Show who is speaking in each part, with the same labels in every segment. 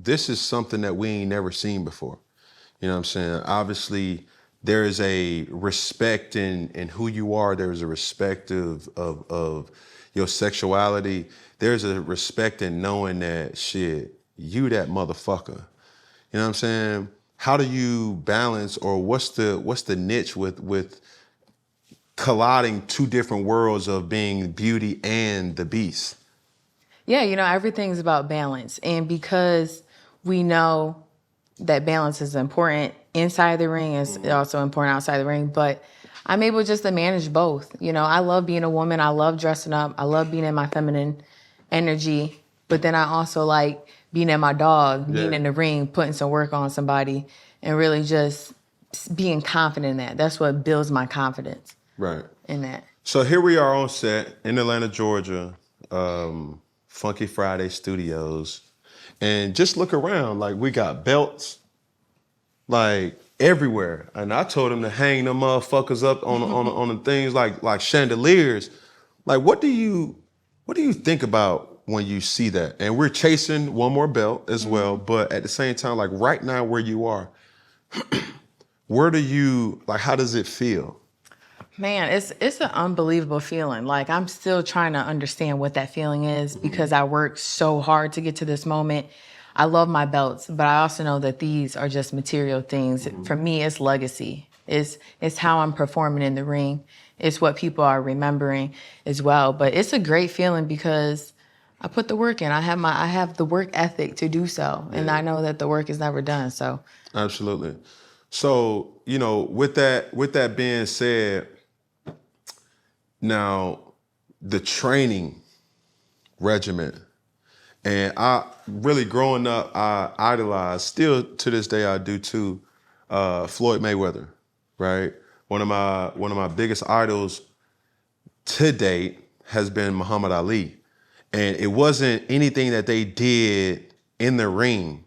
Speaker 1: this is something that we ain't never seen before. You know what I'm saying? Obviously, there is a respect in who you are. There's a respect of your sexuality. There's a respect in knowing that, shit, you that motherfucker. You know what I'm saying? How do you balance, or what's the niche with colliding two different worlds of being Beauty and the Beast?
Speaker 2: Yeah, everything's about balance. And because we know that balance is important inside the ring, it's also important outside the ring, but I'm able just to manage both. I love being a woman. I love dressing up. I love being in my feminine energy, but then I also like being in my dog, being in the ring, putting some work on somebody, and really just being confident in that. That's what builds my confidence.
Speaker 1: Right.
Speaker 2: In that.
Speaker 1: So here we are on set in Atlanta, Georgia, Funky Friday Studios, and just look around, like we got belts, like everywhere. And I told him to hang them motherfuckers up on the things like chandeliers. Like, what do you think about when you see that? And we're chasing one more belt as well, but at the same time, like right now where you are, how does it feel?
Speaker 2: Man, it's an unbelievable feeling. Like, I'm still trying to understand what that feeling is because I worked so hard to get to this moment. I love my belts, but I also know that these are just material things. For me, it's legacy. It's how I'm performing in the ring. It's what people are remembering as well. But it's a great feeling because I put the work in. I have the work ethic to do so, and I know that the work is never done. So
Speaker 1: absolutely. So with that being said, now the training regimen, and I really growing up, I idolized, still to this day I do too, Floyd Mayweather, right? One of my biggest idols to date has been Muhammad Ali. And it wasn't anything that they did in the ring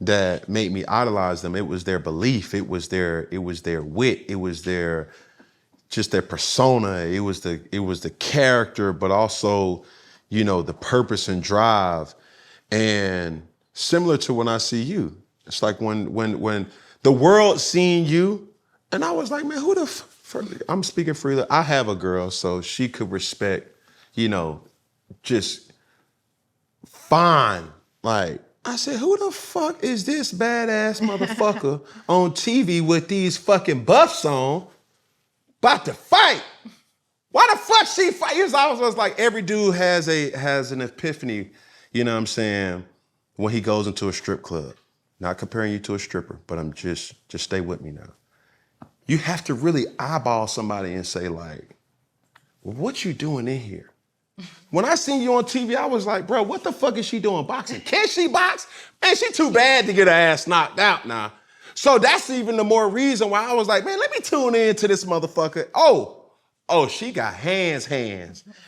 Speaker 1: that made me idolize them. It was their belief. It was their wit. It was their persona. It was the character, but also, the purpose and drive. And similar to when I see you, it's like when the world seen you, and I was like, man, who the I'm speaking freely. I have a girl, so she could respect, just fine. Like, I said, who the fuck is this badass motherfucker on TV with these fucking buffs on about to fight? Why the fuck she fight? I was like, every dude has an epiphany, you know what I'm saying, when he goes into a strip club. Not comparing you to a stripper, but I'm just stay with me now. You have to really eyeball somebody and say, like, what you doing in here? When I seen you on TV, I was like, bro, what the fuck is she doing boxing? Can she box? Man, she too bad to get her ass knocked out now. So that's even the more reason why I was like, man, let me tune in to this motherfucker. Oh, she got hands,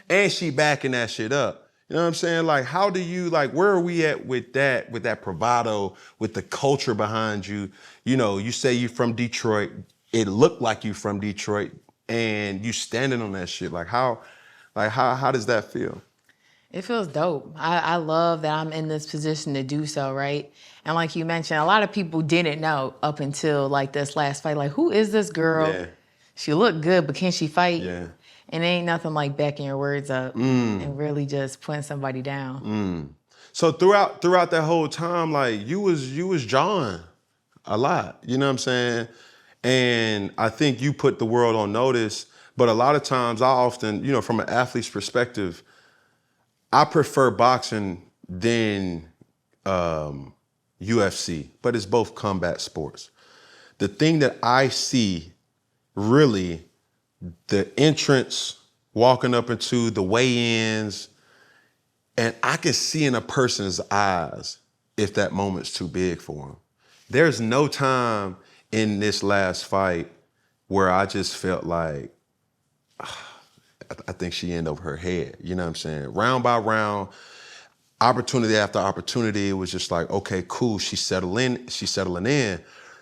Speaker 1: and she backing that shit up. You know what I'm saying? Like, how do you, like, where are we at with that bravado, with the culture behind you? You say you from Detroit. It looked like you from Detroit, and you standing on that shit. Like, how does that feel?
Speaker 2: It feels dope. I love that I'm in this position to do so, right? And like you mentioned, a lot of people didn't know up until like this last fight, like, who is this girl?
Speaker 1: Yeah.
Speaker 2: She looked good, but can she fight?
Speaker 1: Yeah.
Speaker 2: And it ain't nothing like backing your words up and really just putting somebody down.
Speaker 1: So throughout that whole time, like, you was jawing a lot, you know what I'm saying? And I think you put the world on notice, but a lot of times I often, from an athlete's perspective, I prefer boxing than UFC, but it's both combat sports. The thing that I see, really, the entrance, walking up into the weigh-ins, and I can see in a person's eyes if that moment's too big for them. There's no time in this last fight where I just felt like, I think she in over her head, you know what I'm saying? Round by round, opportunity after opportunity, it was just like, okay, cool, she's settling in.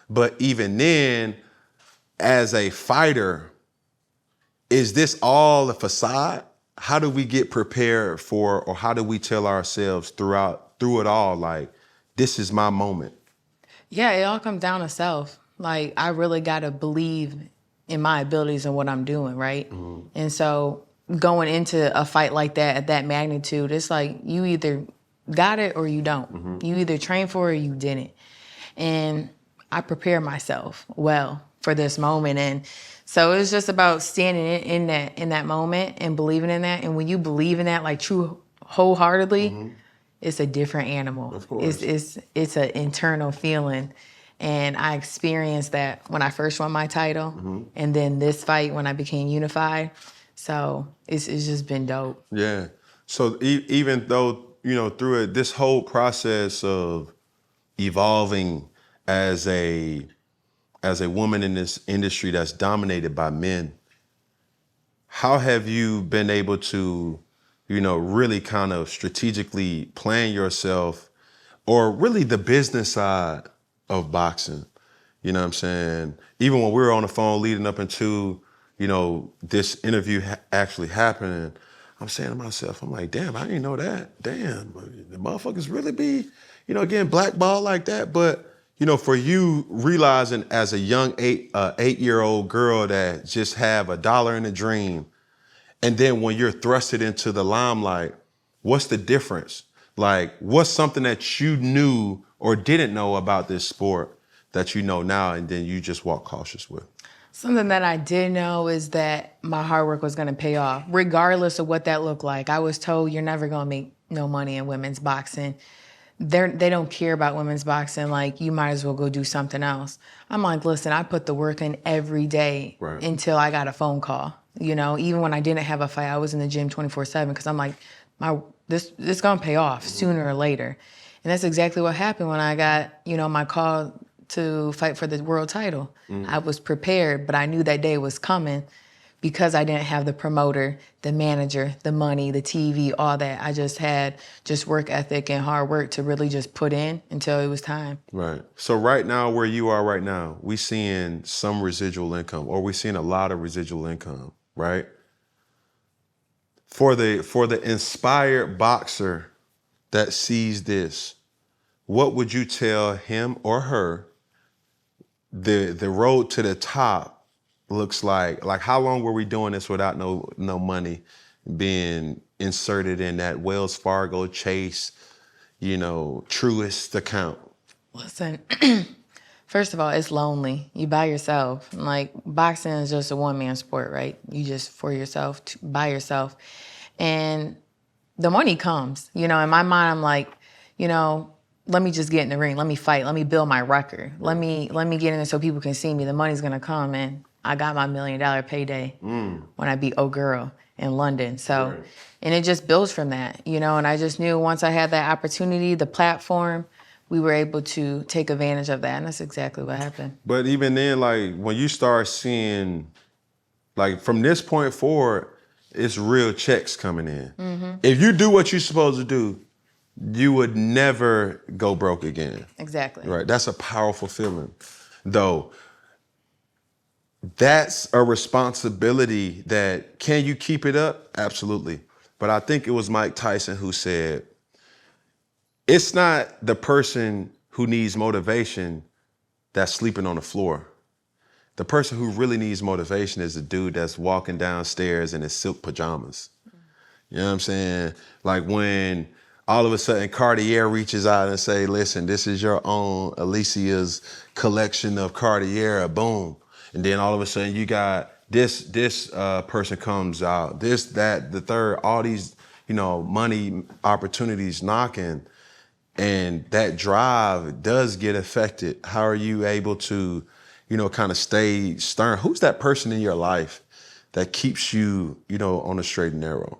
Speaker 1: But even then, as a fighter, is this all a facade? How do we get prepared for, or how do we tell ourselves through it all, like, this is my moment?
Speaker 2: Yeah, it all comes down to self. Like, I really got to believe in my abilities and what I'm doing, right? And so going into a fight like that at that magnitude, it's like you either got it or you don't. You either trained for it or you didn't. And I prepare myself well for this moment. And so it's just about standing in that moment and believing in that. And when you believe in that, like true wholeheartedly, it's a different animal.
Speaker 1: Of course.
Speaker 2: It's an internal feeling. And I experienced that when I first won my title, and then this fight when I became unified. So it's just been dope.
Speaker 1: Yeah. So even though, through this whole process of evolving as a woman in this industry that's dominated by men, how have you been able to, really kind of strategically plan yourself, or really the business side of boxing? You know what I'm saying? Even when we were on the phone leading up into, this interview actually happening, I'm saying to myself, I'm like, damn, I didn't know that. Damn, the motherfuckers really be, getting blackballed like that. But, for you realizing as a young 8-year-old girl that just have a dollar and a dream, and then when you're thrusted into the limelight, what's the difference? Like, what's something that you knew or didn't know about this sport that you know now and then you just walk cautious with?
Speaker 2: Something that I did know is that my hard work was going to pay off, regardless of what that looked like. I was told you're never going to make no money in women's boxing. They don't care about women's boxing. Like, you might as well go do something else. I'm like, listen, I put the work in every day until I got a phone call. Even when I didn't have a fight, I was in the gym 24/7 because I'm like, this gonna pay off sooner or later. And that's exactly what happened when I got, my call to fight for the world title. I was prepared, but I knew that day was coming because I didn't have the promoter, the manager, the money, the TV, all that. I just had work ethic and hard work to really just put in until it was time.
Speaker 1: Right. So right now, where you are right now, we seeing some residual income, or we seeing a lot of residual income, right? For the inspired boxer that sees this, what would you tell him or her the road to the top looks like? Like, how long were we doing this without no money being inserted in that Wells Fargo, Chase, Truist account?
Speaker 2: Listen, first of all, it's lonely. You by yourself. Like, boxing is just a one-man sport, right? You just for yourself, by yourself. And the money comes. In my mind, I'm like, let me just get in the ring. Let me fight. Let me build my record. Let me get in there so people can see me. The money's going to come. And I got my $1 million payday when I beat O Girl in London. So, and it just builds from that, and I just knew once I had that opportunity, the platform, we were able to take advantage of that. And that's exactly what happened.
Speaker 1: But even then, like, when you start seeing, like, from this point forward, it's real checks coming in. If you do what you're supposed to do, you would never go broke again.
Speaker 2: Exactly.
Speaker 1: Right. That's a powerful feeling. Though, that's a responsibility that, can you keep it up? Absolutely. But I think it was Mike Tyson who said, it's not the person who needs motivation that's sleeping on the floor. The person who really needs motivation is the dude that's walking downstairs in his silk pajamas. You know what I'm saying? Like, when all of a sudden Cartier reaches out and say, listen, this is your own Alycia's collection of Cartier, boom. And then all of a sudden you got this person comes out, this, that, the third, all these, money opportunities knocking. And that drive does get affected. How are you able to, kind of stay stern? Who's that person in your life that keeps you, on the straight and narrow?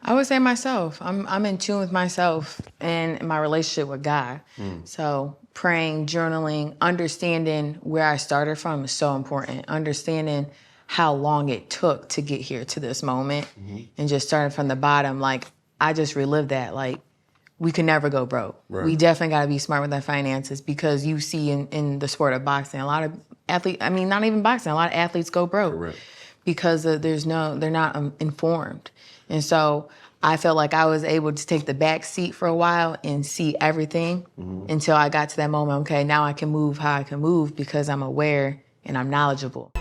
Speaker 2: I would say myself. I'm in tune with myself and my relationship with God. So praying, journaling, understanding where I started from is so important. Understanding how long it took to get here to this moment, and just starting from the bottom. Like, I just relived that. Like, we can never go broke.
Speaker 1: Right.
Speaker 2: We definitely got to be smart with our finances, because you see in the sport of boxing, a lot of athletes, not even boxing, a lot of athletes go broke.
Speaker 1: Correct.
Speaker 2: Because they're not informed. And so I felt like I was able to take the back seat for a while and see everything until I got to that moment, okay, now I can move how I can move because I'm aware and I'm knowledgeable.